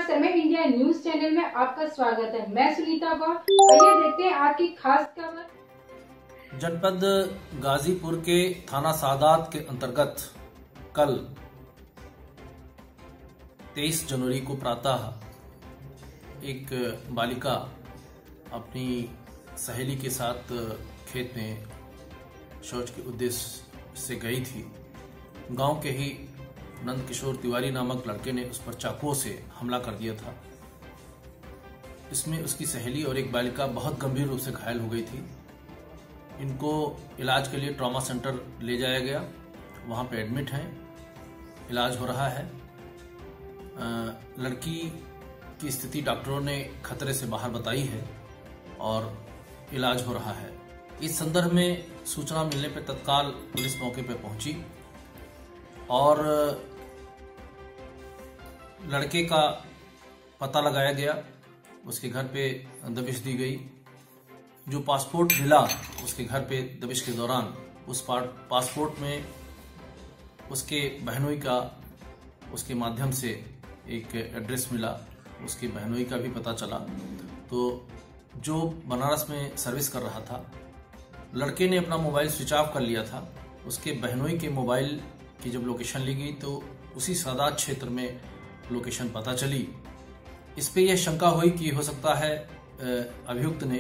समय India news channel में आपका स्वागत है। मैं सुनीता गौर। आइए देखते हैं आज की खास खबर। जनपद गाजीपुर के थाना सादात के अंतर्गत कल 23 जनवरी को प्रातः एक बालिका अपनी सहेली के साथ खेत में शौच के उद्देश्य से गई थी। गांव के ही नंद किशोर तिवारी नामक लड़के ने उस पर चाकुओं से हमला कर दिया था। इसमें उसकी सहेली और एक बालिका बहुत गंभीर रूप से घायल हो गई थी। इनको इलाज के लिए ट्रॉमा सेंटर ले जाया गया, वहां पे एडमिट हैं, इलाज हो रहा है। लड़की की स्थिति डॉक्टरों ने खतरे से बाहर बताई है और इलाज हो रहा है। इस संदर्भ में सूचना मिलने पर तत्काल पुलिस मौके पर पहुंची और लड़के का पता लगाया गया। उसके घर पे दबिश दी गई। जो पासपोर्ट मिला उसके घर पे दबिश के दौरान, उस पासपोर्ट में उसके बहनोई का उसके माध्यम से एक एड्रेस मिला, उसकी बहनोई का भी पता चला। तो जो बनारस में सर्विस कर रहा था, लड़के ने अपना मोबाइल स्विच ऑफ कर लिया था। उसके बहनोई के मोबाइल की जब लोकेशन ली गई तो उसी सादात क्षेत्र में लोकेशन पता चली। इस पे यह शंका हुई कि हो सकता है अभियुक्त ने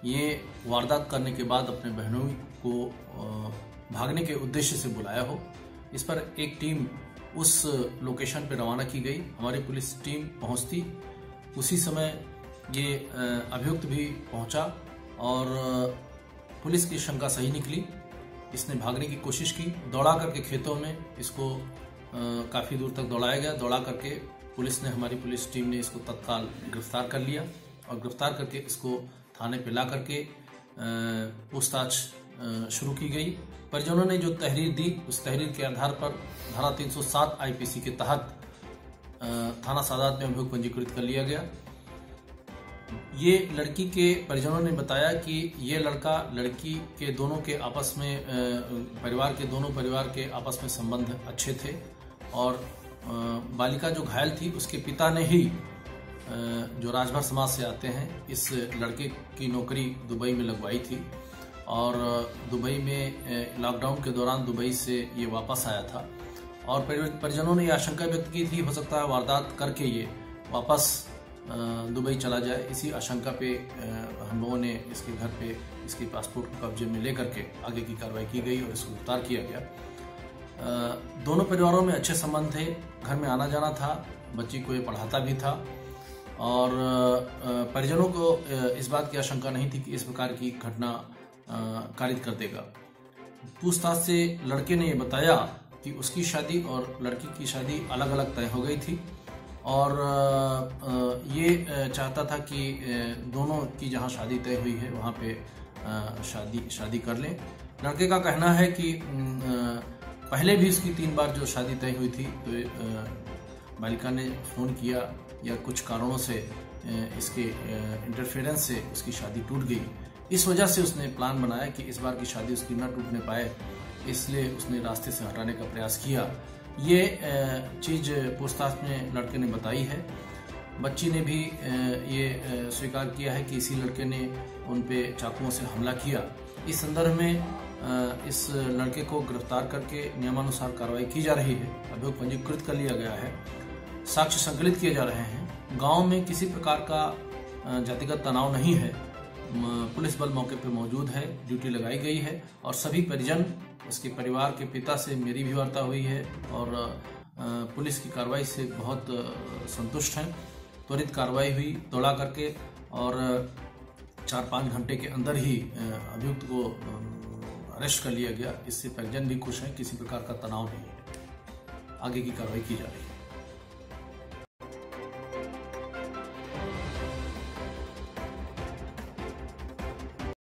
ये वारदात करने के बाद अपने बहनोई को भागने के उद्देश्य से बुलाया हो। इस पर एक टीम उस लोकेशन पे रवाना की गई। हमारी पुलिस टीम पहुंचती उसी समय ये अभियुक्त भी पहुंचा और पुलिस की शंका सही निकली। इसने भागने की कोशिश की, दौड़ा करके खेतों में इसको काफी दूर तक दौड़ाया गया। दौड़ा करके हमारी पुलिस टीम ने इसको तत्काल गिरफ्तार कर लिया और गिरफ्तार करके इसको थाने पे ला करके पूछताछ शुरू की गई। परिजनों ने जो तहरीर दी, उस तहरीर के आधार पर धारा 307 आईपीसी के तहत थाना सादात में अभियोग पंजीकृत कर लिया गया। ये लड़की के परिजनों ने बताया कि ये लड़का लड़की के दोनों के आपस में दोनों परिवार के आपस में संबंध अच्छे थे और बालिका जो घायल थी उसके पिता ने ही जो राजभर समाज से आते हैं, इस लड़के की नौकरी दुबई में लगवाई थी और दुबई में लॉकडाउन के दौरान दुबई से ये वापस आया था और परिजनों ने ये आशंका व्यक्त की थी हो सकता है वारदात करके ये वापस दुबई चला जाए। इसी आशंका पे हम लोगों ने इसके घर पे इसके पासपोर्ट को कब्जे में लेकर के आगे की कार्रवाई की गई और इसको गिरफ्तार किया गया। दोनों परिवारों में अच्छे संबंध थे, घर में आना जाना था, बच्ची को ये पढ़ाता भी था और परिजनों को इस बात की आशंका नहीं थी कि इस प्रकार की घटना कारित कर देगा। पूछताछ से लड़के ने ये बताया कि उसकी शादी और लड़की की शादी अलग अलग तय हो गई थी और ये चाहता था कि दोनों की जहां शादी तय हुई है वहां पे शादी कर लें। लड़के का कहना है कि पहले भी इसकी 3 बार जो शादी तय हुई थी तो बालिका ने फोन किया या कुछ कारणों से इसके इंटरफेरेंस से उसकी शादी टूट गई। इस वजह से उसने प्लान बनाया कि इस बार की शादी उसकी न टूटने पाए, इसलिए उसने रास्ते से हटाने का प्रयास किया। ये चीज पूछताछ में लड़के ने बताई है। बच्ची ने भी ये स्वीकार किया है कि इसी लड़के ने उन पे चाकुओं से हमला किया। इस संदर्भ में इस लड़के को गिरफ्तार करके नियमानुसार कार्रवाई की जा रही है। अभियोग पंजीकृत कर लिया गया है, साक्ष्य संकलित किए जा रहे हैं। गांव में किसी प्रकार का जातिगत तनाव नहीं है। पुलिस बल मौके पर मौजूद है, ड्यूटी लगाई गई है और सभी परिजन, उसके परिवार के पिता से मेरी भी वार्ता हुई है और पुलिस की कार्रवाई से बहुत संतुष्ट हैं। त्वरित कार्रवाई हुई, दौड़ा करके और 4-5 घंटे के अंदर ही अभियुक्त को अरेस्ट कर लिया गया। इससे परिजन भी खुश हैं, किसी प्रकार का तनाव नहीं है। आगे की कार्रवाई की जा रही है।